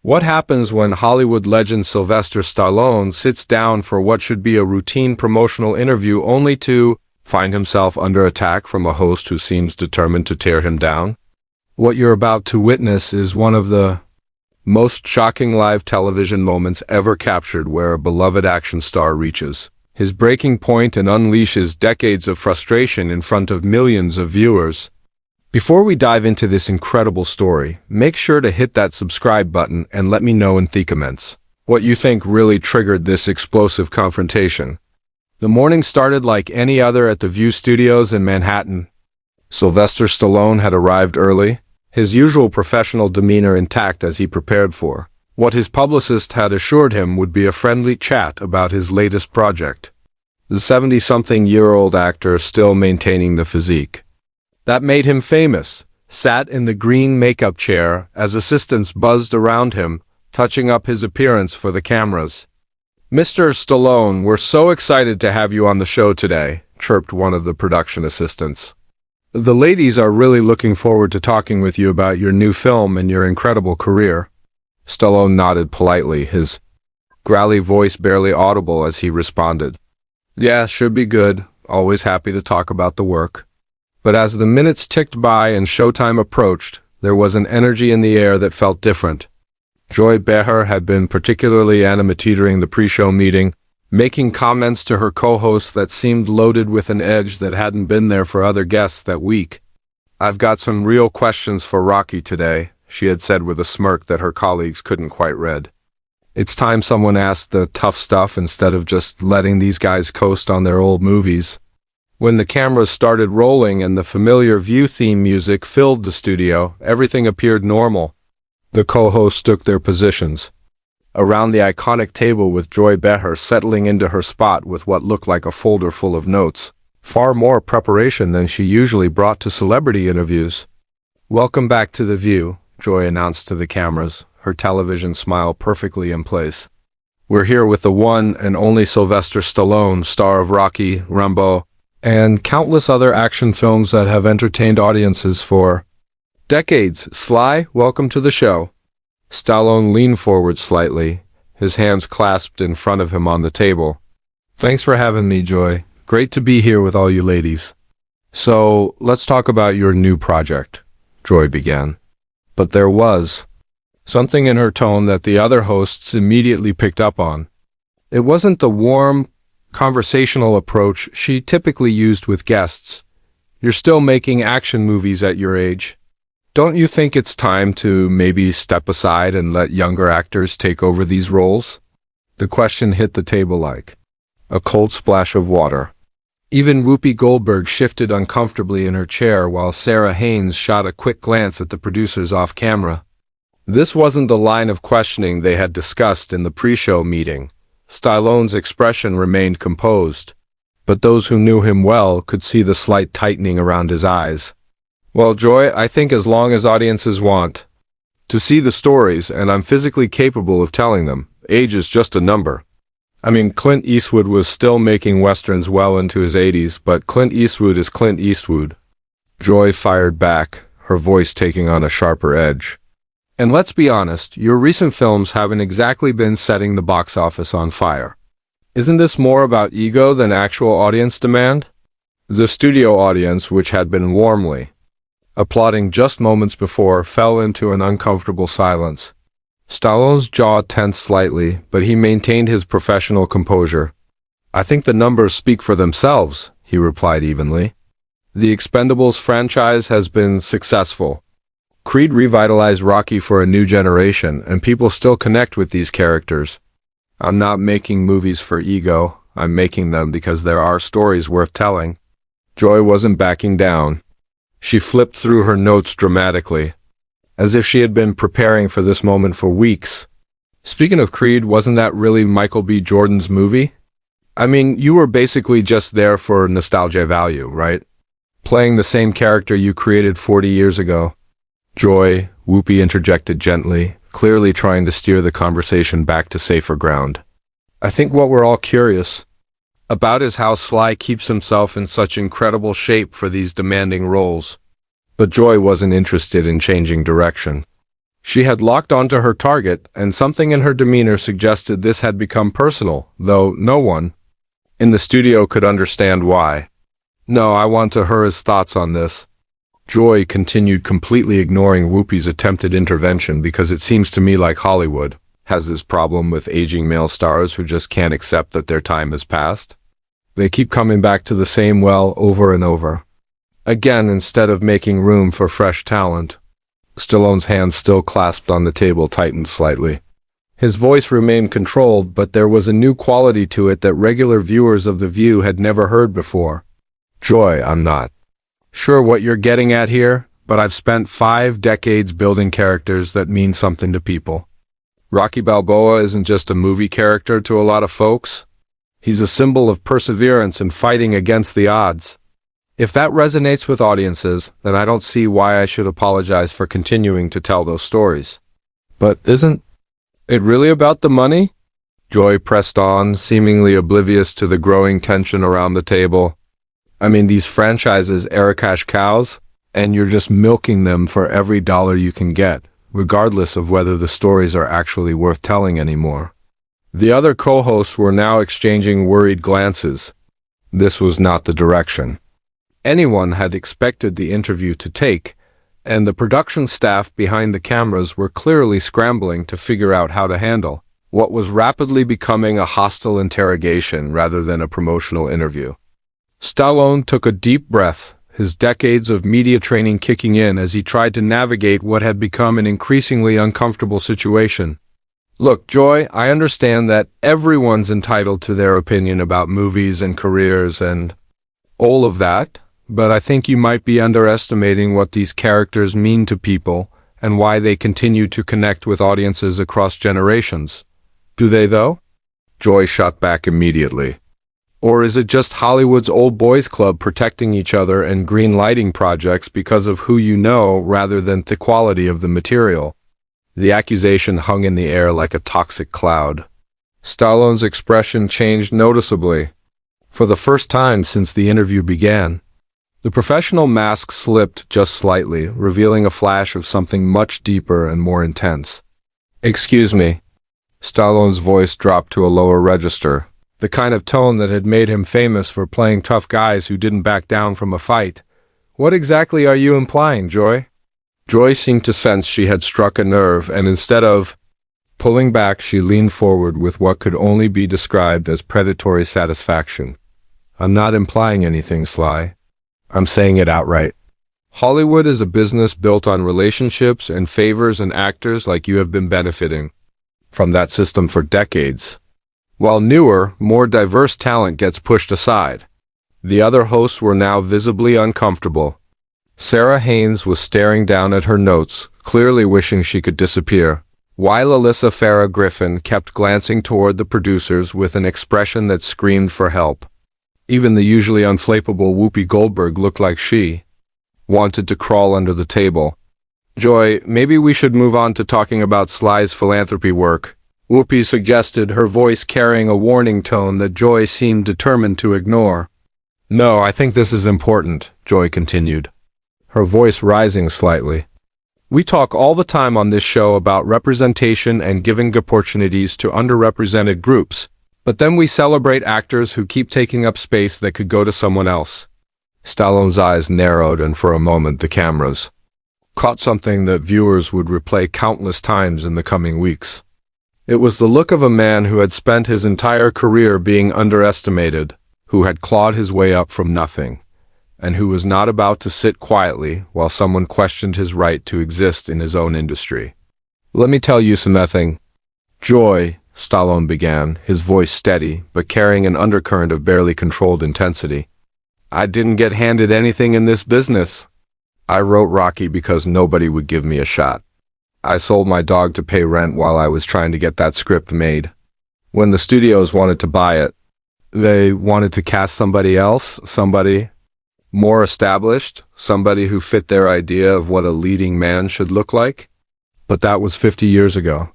What happens when Hollywood legend Sylvester Stallone sits down for what should be a routine promotional interview only to find himself under attack from a host who seems determined to tear him down? What you're about to witness is one of the most shocking live television moments ever captured, where a beloved action star reaches his breaking point and unleashes decades of frustration in front of millions of viewers. Before we dive into this incredible story, make sure to hit that subscribe button and let me know in the comments what you think really triggered this explosive confrontation. The morning started like any other at the View Studios in Manhattan. Sylvester Stallone had arrived early, his usual professional demeanor intact as he prepared for what his publicist had assured him would be a friendly chat about his latest project. The 70-something-year-old actor, still maintaining the physique that made him famous, sat in the green makeup chair as assistants buzzed around him, touching up his appearance for the cameras. "Mr. Stallone, we're so excited to have you on the show today," chirped one of the production assistants. "The ladies are really looking forward to talking with you about your new film and your incredible career." Stallone nodded politely, his growly voice barely audible as he responded, "Yeah, should be good. Always happy to talk about the work." But as the minutes ticked by and showtime approached, there was an energy in the air that felt different. Joy Behar had been particularly animated during the pre-show meeting, making comments to her co-hosts that seemed loaded with an edge that hadn't been there for other guests that week. "I've got some real questions for Rocky today," she had said with a smirk that her colleagues couldn't quite read. "It's time someone asked the tough stuff instead of just letting these guys coast on their old movies." When the cameras started rolling and the familiar View theme music filled the studio, everything appeared normal. The co-hosts took their positions around the iconic table, with Joy Behar settling into her spot with what looked like a folder full of notes, far more preparation than she usually brought to celebrity interviews. "Welcome back to The View," Joy announced to the cameras, her television smile perfectly in place. "We're here with the one and only Sylvester Stallone, star of Rocky, Rambo, and countless other action films that have entertained audiences for decades. Sly, welcome to the show." Stallone leaned forward slightly, his hands clasped in front of him on the table. "Thanks for having me, Joy. Great to be here with all you ladies." "So, let's talk about your new project," Joy began. But there was something in her tone that the other hosts immediately picked up on. It wasn't the warm, conversational approach she typically used with guests. "You're still making action movies at your age. Don't you think it's time to maybe step aside and let younger actors take over these roles?" The question hit the table like a cold splash of water. Even Whoopi Goldberg shifted uncomfortably in her chair, while Sarah Haynes shot a quick glance at the producers off camera. This wasn't the line of questioning they had discussed in the pre-show meeting. Stallone's expression remained composed, but those who knew him well could see the slight tightening around his eyes. "Well, Joy, I think as long as audiences want to see the stories, and I'm physically capable of telling them, age is just a number. I mean, Clint Eastwood was still making westerns well into his 80s, but Clint Eastwood is Clint Eastwood." Joy fired back, her voice taking on a sharper edge. "And let's be honest, your recent films haven't exactly been setting the box office on fire. Isn't this more about ego than actual audience demand?" The studio audience, which had been warmly applauding just moments before, fell into an uncomfortable silence. Stallone's jaw tensed slightly, but he maintained his professional composure. "I think the numbers speak for themselves," he replied evenly. "The Expendables franchise has been successful. Creed revitalized Rocky for a new generation, and people still connect with these characters. I'm not making movies for ego. I'm making them because there are stories worth telling." Joy wasn't backing down. She flipped through her notes dramatically, as if she had been preparing for this moment for weeks. "Speaking of Creed, wasn't that really Michael B. Jordan's movie? I mean, you were basically just there for nostalgia value, right? Playing the same character you created 40 years ago. "Joy," Whoopi interjected gently, clearly trying to steer the conversation back to safer ground. "I think what we're all curious about is how Sly keeps himself in such incredible shape for these demanding roles." But Joy wasn't interested in changing direction. She had locked onto her target, and something in her demeanor suggested this had become personal, though no one in the studio could understand why. No, I want to hear his thoughts on this. Joy continued, completely ignoring Whoopi's attempted intervention, because it seems to me like Hollywood has this problem with aging male stars who just can't accept that their time has passed. They keep coming back to the same well over and over again instead of making room for fresh talent. Stallone's hand, still clasped on the table, tightened slightly. His voice remained controlled, but there was a new quality to it that regular viewers of The View had never heard before. Joy, I'm not sure what you're getting at here, but I've spent 5 decades building characters that mean something to people. Rocky Balboa isn't just a movie character to a lot of folks. He's a symbol of perseverance and fighting against the odds. If that resonates with audiences, then I don't see why I should apologize for continuing to tell those stories. But isn't it really about the money? Joy pressed on, seemingly oblivious to the growing tension around the table. I mean, these franchises are cash cows, and you're just milking them for every dollar you can get, regardless of whether the stories are actually worth telling anymore. The other co-hosts were now exchanging worried glances. This was not the direction anyone had expected the interview to take, and the production staff behind the cameras were clearly scrambling to figure out how to handle what was rapidly becoming a hostile interrogation rather than a promotional interview. Stallone took a deep breath, his decades of media training kicking in as he tried to navigate what had become an increasingly uncomfortable situation. Look, Joy, I understand that everyone's entitled to their opinion about movies and careers and all of that, but I think you might be underestimating what these characters mean to people and why they continue to connect with audiences across generations. Do they, though? Joy shot back immediately. Or is it just Hollywood's old boys club protecting each other and green lighting projects because of who you know rather than the quality of the material? The accusation hung in the air like a toxic cloud. Stallone's expression changed noticeably. For the first time since the interview began, the professional mask slipped just slightly, revealing a flash of something much deeper and more intense. Excuse me. Stallone's voice dropped to a lower register, the kind of tone that had made him famous for playing tough guys who didn't back down from a fight. What exactly are you implying, Joy? Joy seemed to sense she had struck a nerve, and instead of pulling back, she leaned forward with what could only be described as predatory satisfaction. I'm not implying anything, Sly. I'm saying it outright. Hollywood is a business built on relationships and favors and actors like you have been benefiting from that system for decades, while newer, more diverse talent gets pushed aside. The other hosts were now visibly uncomfortable. Sarah Haynes was staring down at her notes, clearly wishing she could disappear, while Alyssa Farah Griffin kept glancing toward the producers with an expression that screamed for help. Even the usually unflappable Whoopi Goldberg looked like she wanted to crawl under the table. Joy, maybe we should move on to talking about Sly's philanthropy work, Whoopi suggested, her voice carrying a warning tone that Joy seemed determined to ignore. No, I think this is important, Joy continued, her voice rising slightly. We talk all the time on this show about representation and giving opportunities to underrepresented groups, but then we celebrate actors who keep taking up space that could go to someone else. Stallone's eyes narrowed, and for a moment the cameras caught something that viewers would replay countless times in the coming weeks. It was the look of a man who had spent his entire career being underestimated, who had clawed his way up from nothing, and who was not about to sit quietly while someone questioned his right to exist in his own industry. Let me tell you something. Joy, Stallone began, his voice steady, but carrying an undercurrent of barely controlled intensity. I didn't get handed anything in this business. I wrote Rocky because nobody would give me a shot. I sold my dog to pay rent while I was trying to get that script made. When the studios wanted to buy it, they wanted to cast somebody else, somebody more established, somebody who fit their idea of what a leading man should look like. But that was 50 years ago.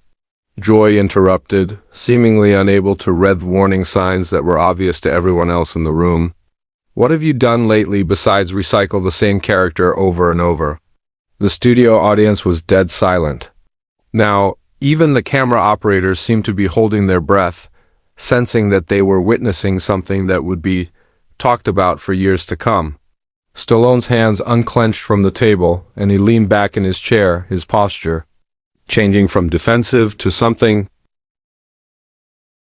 Joy interrupted, seemingly unable to read warning signs that were obvious to everyone else in the room. What have you done lately besides recycle the same character over and over? The studio audience was dead silent. Now, even the camera operators seemed to be holding their breath, sensing that they were witnessing something that would be talked about for years to come. Stallone's hands unclenched from the table, and he leaned back in his chair, his posture changing from defensive to something